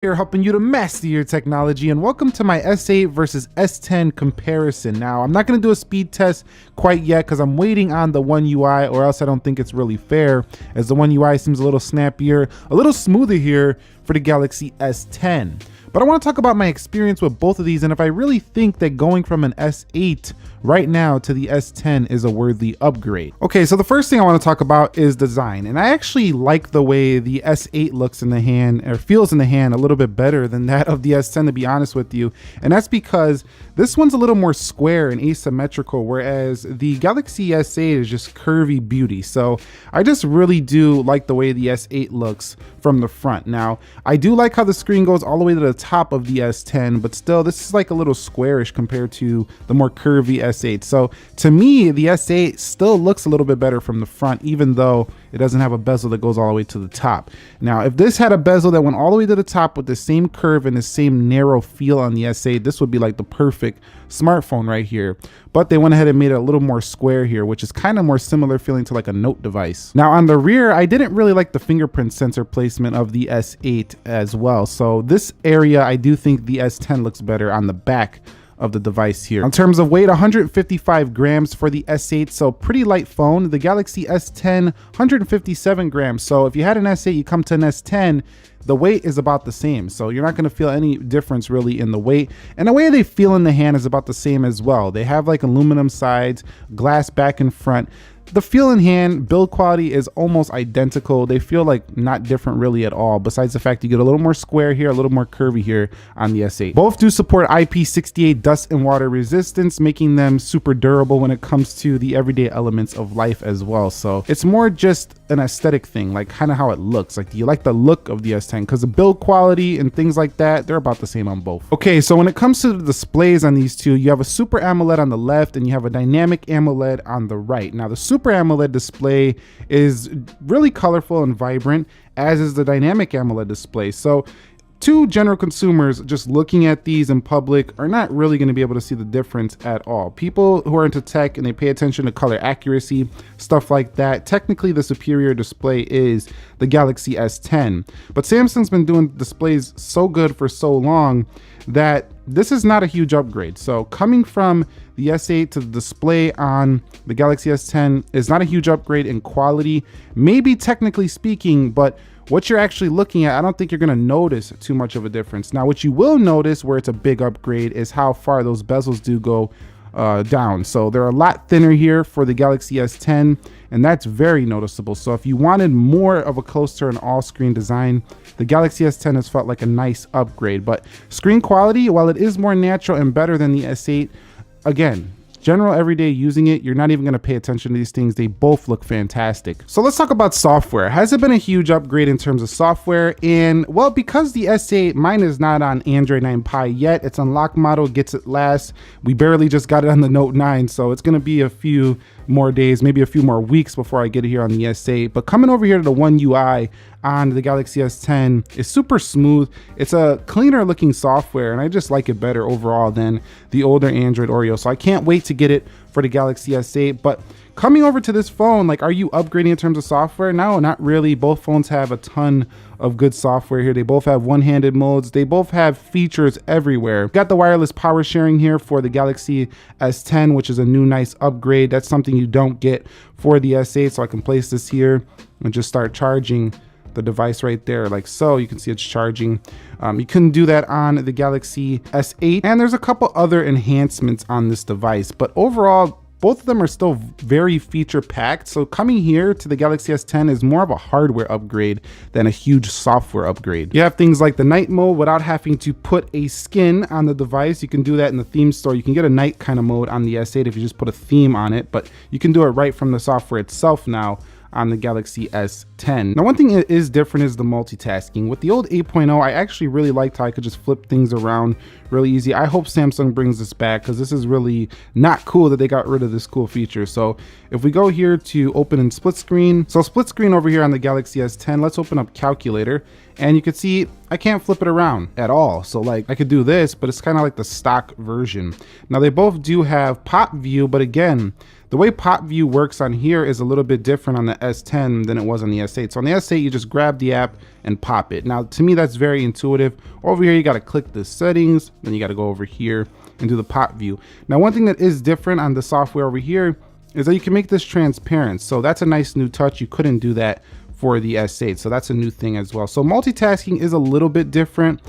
Here helping you to master your technology, and welcome to my S8 versus S10 comparison. Now, I'm not going to do a speed test quite yet because I'm waiting on the One UI, or else I don't think it's really fair, as the One UI seems a little snappier, a little smoother here for the Galaxy S10. But I want to talk about my experience with both of these and if I really think that going from an S8 right now to the S10 is a worthy upgrade. Okay, so the first thing I want to talk about is design. And I actually like the way the S8 looks in the hand, or feels in the hand, a little bit better than that of the S10, to be honest with you. And that's because this one's a little more square and asymmetrical, whereas the Galaxy S8 is just curvy beauty. So I just really do like the way the S8 looks from the front. Now, I do like how the screen goes all the way to the top of the S10, but still this is like a little squarish compared to the more curvy S8. So to me, the S8 still looks a little bit better from the front, even though it doesn't have a bezel that goes all the way to the top. Now, if this had a bezel that went all the way to the top with the same curve and the same narrow feel on the S8, this would be like the perfect smartphone right here. But they went ahead and made it a little more square here, which is kind of more similar feeling to like a Note device. Now on the rear, I didn't really like the fingerprint sensor placement of the S8 as well. So this area, I do think the S10 looks better on the back of the device here. In terms of weight, 155 grams for the S8, so pretty light phone. The Galaxy S10, 157 grams. So if you had an S8, you come to an S10, the weight is about the same. So you're not gonna feel any difference really in the weight. And the way they feel in the hand is about the same as well. They have like aluminum sides, glass back and front. The feel in hand, build quality is almost identical. They feel like not different really at all, besides the fact you get a little more square here, a little more curvy here on the S8. Both do support IP68 dust and water resistance, making them super durable when it comes to the everyday elements of life as well. So it's more just an aesthetic thing, like kind of how it looks. Like, do you like the look of the S10? Because the build quality and things like that, they're about the same on both. Okay, so when it comes to the displays on these two, you have a Super AMOLED on the left and you have a Dynamic AMOLED on the right. Now the Super AMOLED display is really colorful and vibrant, as is the Dynamic AMOLED display. So to general consumers just looking at these in public are not really going to be able to see the difference at all. People who are into tech and they pay attention to color accuracy, stuff like that, technically the superior display is the Galaxy S10. But Samsung's been doing displays so good for so long that this is not a huge upgrade. So coming from the S8 to the display on the Galaxy S10 is not a huge upgrade in quality, maybe technically speaking, but what you're actually looking at, I don't think you're gonna notice too much of a difference. Now, what you will notice where it's a big upgrade is how far those bezels do go down. So they're a lot thinner here for the Galaxy S10, and that's very noticeable. So if you wanted more of a closer and all-screen design, the Galaxy S10 has felt like a nice upgrade. But screen quality, while it is more natural and better than the S8, again, general everyday using it, you're not even going to pay attention to these things. They both look fantastic. So let's talk about software. Has it been a huge upgrade in terms of software? And well, because the S8, mine is not on Android 9 Pie yet. It's on lock model, gets it last. We barely just got it on the Note 9, so it's going to be a few more days, maybe a few more weeks before I get it here on the S8. But coming over here to the One UI on the Galaxy S10 is super smooth. It's a cleaner looking software, and I just like it better overall than the older Android Oreo. So I can't wait to get it for the Galaxy S8. But coming over to this phone, like, are you upgrading in terms of software? No, not really. Both phones have a ton of good software here. They both have one-handed modes. They both have features everywhere. Got the wireless power sharing here for the Galaxy S10, which is a new nice upgrade. That's something you don't get for the S8. So I can place this here and just start charging the device right there, like so. You can see it's charging. You couldn't do that on the Galaxy S8, and there's a couple other enhancements on this device, but overall both of them are still very feature packed. So coming here to the Galaxy S10 is more of a hardware upgrade than a huge software upgrade. You have things like the night mode without having to put a skin on the device. You can do that in the theme store. You can get a night kind of mode on the S8 if you just put a theme on it, but you can do it right from the software itself now on the Galaxy S10. Now, one thing that is different is the multitasking. With the old 8.0, I actually really liked how I could just flip things around really easy. I hope Samsung brings this back, because this is really not cool that they got rid of this cool feature. So if we go here to open in split screen, so split screen over here on the Galaxy S10, let's open up calculator, and you can see I can't flip it around at all. So like I could do this, but it's kind of like the stock version. Now they both do have pop view, but again, The way pop view works on here is a little bit different on the S10 than it was on the S8. So on the S8, you just grab the app and pop it. Now, to me, that's very intuitive. Over here, you got to click the settings, then you got to go over here and do the pop view. Now, one thing that is different on the software over here is that you can make this transparent. So that's a nice new touch. You couldn't do that for the S8. So that's a new thing as well. So multitasking is a little bit different.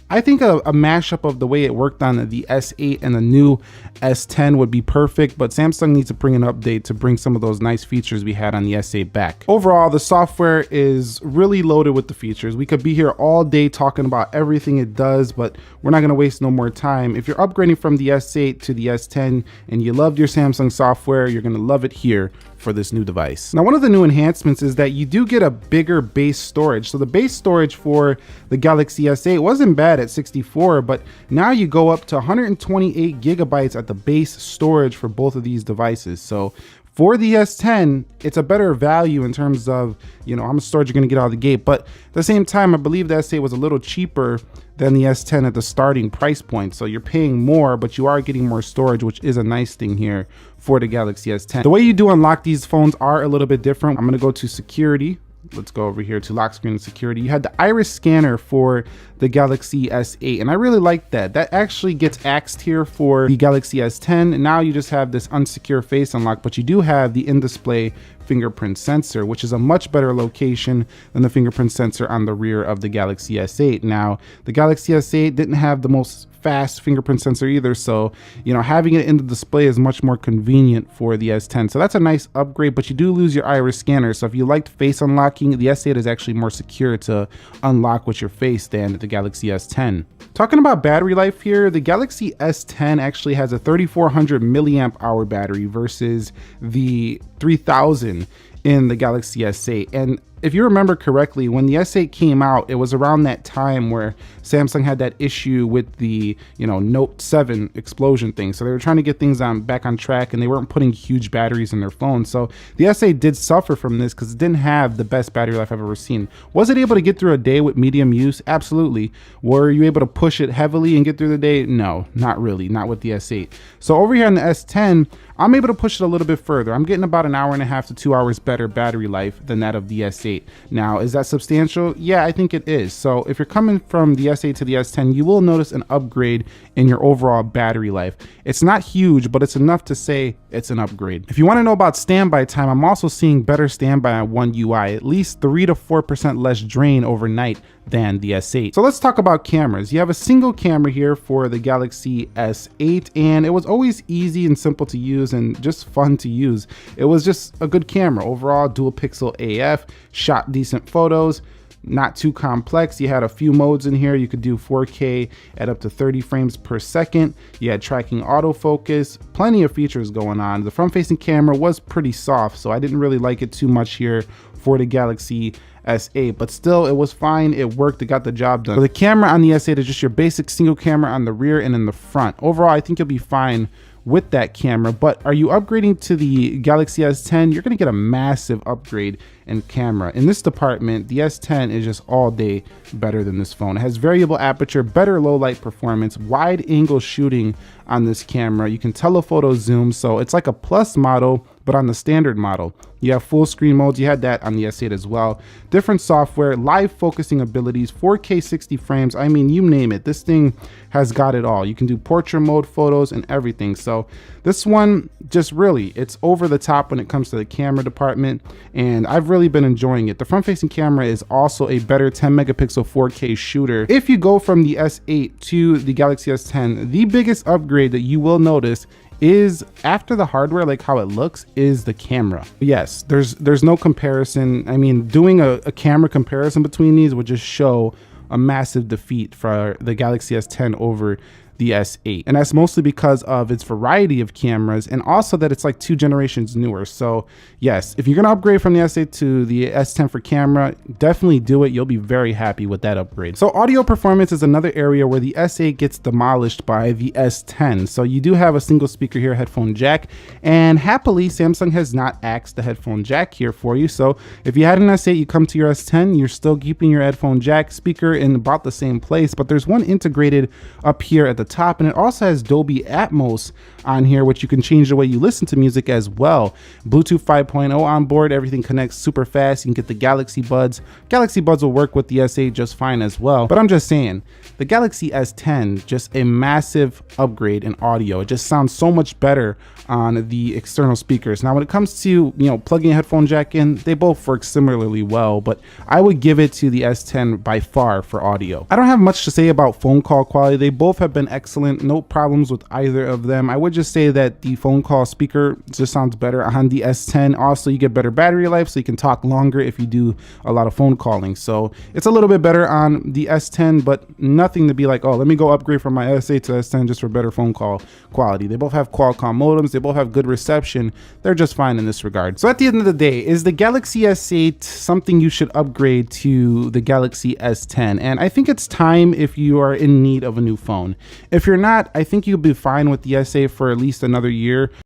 I think a mashup of the way it worked on the S8 and the new S10 would be perfect, but Samsung needs to bring an update to bring some of those nice features we had on the S8 back. Overall, the software is really loaded with the features. We could be here all day talking about everything it does, but we're not gonna waste no more time. If you're upgrading from the S8 to the S10 and you loved your Samsung software, you're gonna love it here for this new device. Now, one of the new enhancements is that you do get a bigger base storage. So the base storage for the Galaxy S8 wasn't bad at 64, but now you go up to 128 gigabytes at the base storage for both of these devices. So for the S10, it's a better value in terms of, you know, how much storage you're gonna get out of the gate. But at the same time, I believe the S8 was a little cheaper than the S10 at the starting price point. So you're paying more, but you are getting more storage, which is a nice thing here for the Galaxy S10. The way you do unlock these phones are a little bit different. I'm gonna go to security. Let's go over here to lock screen and security. You had the iris scanner for the Galaxy S8, and I really like that. That actually gets axed here for the Galaxy S10. And now you just have this unsecure face unlock, but you do have the in-display fingerprint sensor, which is a much better location than the fingerprint sensor on the rear of the Galaxy S8. Now, the Galaxy S8 didn't have the most fast fingerprint sensor either, so you know, having it in the display is much more convenient for the S10. So that's a nice upgrade, but you do lose your iris scanner. So if you liked face unlocking, the S8 is actually more secure to unlock with your face than the Galaxy S10. Talking about battery life here, the Galaxy S10 actually has a 3400 milliamp hour battery versus the 3000 in the Galaxy S8. And if you remember correctly, when the S8 came out, it was around that time where Samsung had that issue with the, you know, Note 7 explosion thing. So they were trying to get things back on track, and they weren't putting huge batteries in their phones. So the S8 did suffer from this because it didn't have the best battery life I've ever seen. Was it able to get through a day with medium use? Absolutely. Were you able to push it heavily and get through the day? No, not really, not with the S8. So over here on the S10, I'm able to push it a little bit further. I'm getting about an hour and a half to 2 hours better battery life than that of the S8. Now, is that substantial? Yeah, I think it is. So if you're coming from the S8 to the S10, you will notice an upgrade in your overall battery life. It's not huge, but it's enough to say it's an upgrade. If you want to know about standby time, I'm also seeing better standby on One UI, at least 3 to 4% less drain overnight than the S8. So let's talk about cameras. You have a single camera here for the Galaxy S8, and it was always easy and simple to use and just fun to use. It was just a good camera. Overall, dual pixel AF, shot decent photos, not too complex. You had a few modes in here. You could do 4K at up to 30 frames per second. You had tracking autofocus, plenty of features going on. The front-facing camera was pretty soft, so I didn't really like it too much here for the Galaxy S8, but still it was fine. It worked, it got the job done. So the camera on the S8 is just your basic single camera on the rear and in the front. Overall, I think you'll be fine with that camera, but are you upgrading to the Galaxy S10? You're gonna get a massive upgrade in camera. In this department, the S10 is just all day better than this phone. It has variable aperture, better low light performance, wide angle shooting on this camera. You can telephoto zoom, so it's like a plus model, but on the standard model. You have full screen modes. You had that on the S8 as well. Different software, live focusing abilities, 4K 60 frames. I mean, you name it. This thing has got it all. You can do portrait mode photos and everything. So this one, just really, it's over the top when it comes to the camera department, and I've really been enjoying it. The front-facing camera is also a better 10 megapixel 4K shooter. If you go from the S8 to the Galaxy S10, the biggest upgrade that you will notice is, after the hardware, like how it looks, is the camera. Yes, there's no comparison. I mean, doing a camera comparison between these would just show a massive defeat for the Galaxy S10 over the S8, and that's mostly because of its variety of cameras, and also that it's like 2 generations newer. So yes, if you're gonna upgrade from the S8 to the S10 for camera, definitely do it. You'll be very happy with that upgrade. So audio performance is another area where the S8 gets demolished by the S10. So you do have a single speaker here, headphone jack, and happily Samsung has not axed the headphone jack here for you. So if you had an S8, you come to your S10, you're still keeping your headphone jack speaker in about the same place, but there's one integrated up here at the top, and it also has Dolby Atmos on here, which you can change the way you listen to music as well. Bluetooth 5.0 on board, everything connects super fast. You can get the Galaxy Buds. Galaxy Buds will work with the S8 just fine as well, but I'm just saying, the Galaxy S10, just a massive upgrade in audio. It just sounds so much better on the external speakers. Now, when it comes to, you know, plugging a headphone jack in, they both work similarly well, but I would give it to the S10 by far for audio. I don't have much to say about phone call quality. They both have been excellent. No problems with either of them. I would just say that the phone call speaker just sounds better on the S10. Also, you get better battery life, so you can talk longer if you do a lot of phone calling. So it's a little bit better on the S10, but nothing to be like, oh, let me go upgrade from my S8 to S10 just for better phone call quality. They both have Qualcomm modems. They both have good reception. They're just fine in this regard. So at the end of the day, is the Galaxy S8 something you should upgrade to the Galaxy S10? And I think it's time if you are in need of a new phone. If you're not, I think you'll be fine with the S8 for at least another year.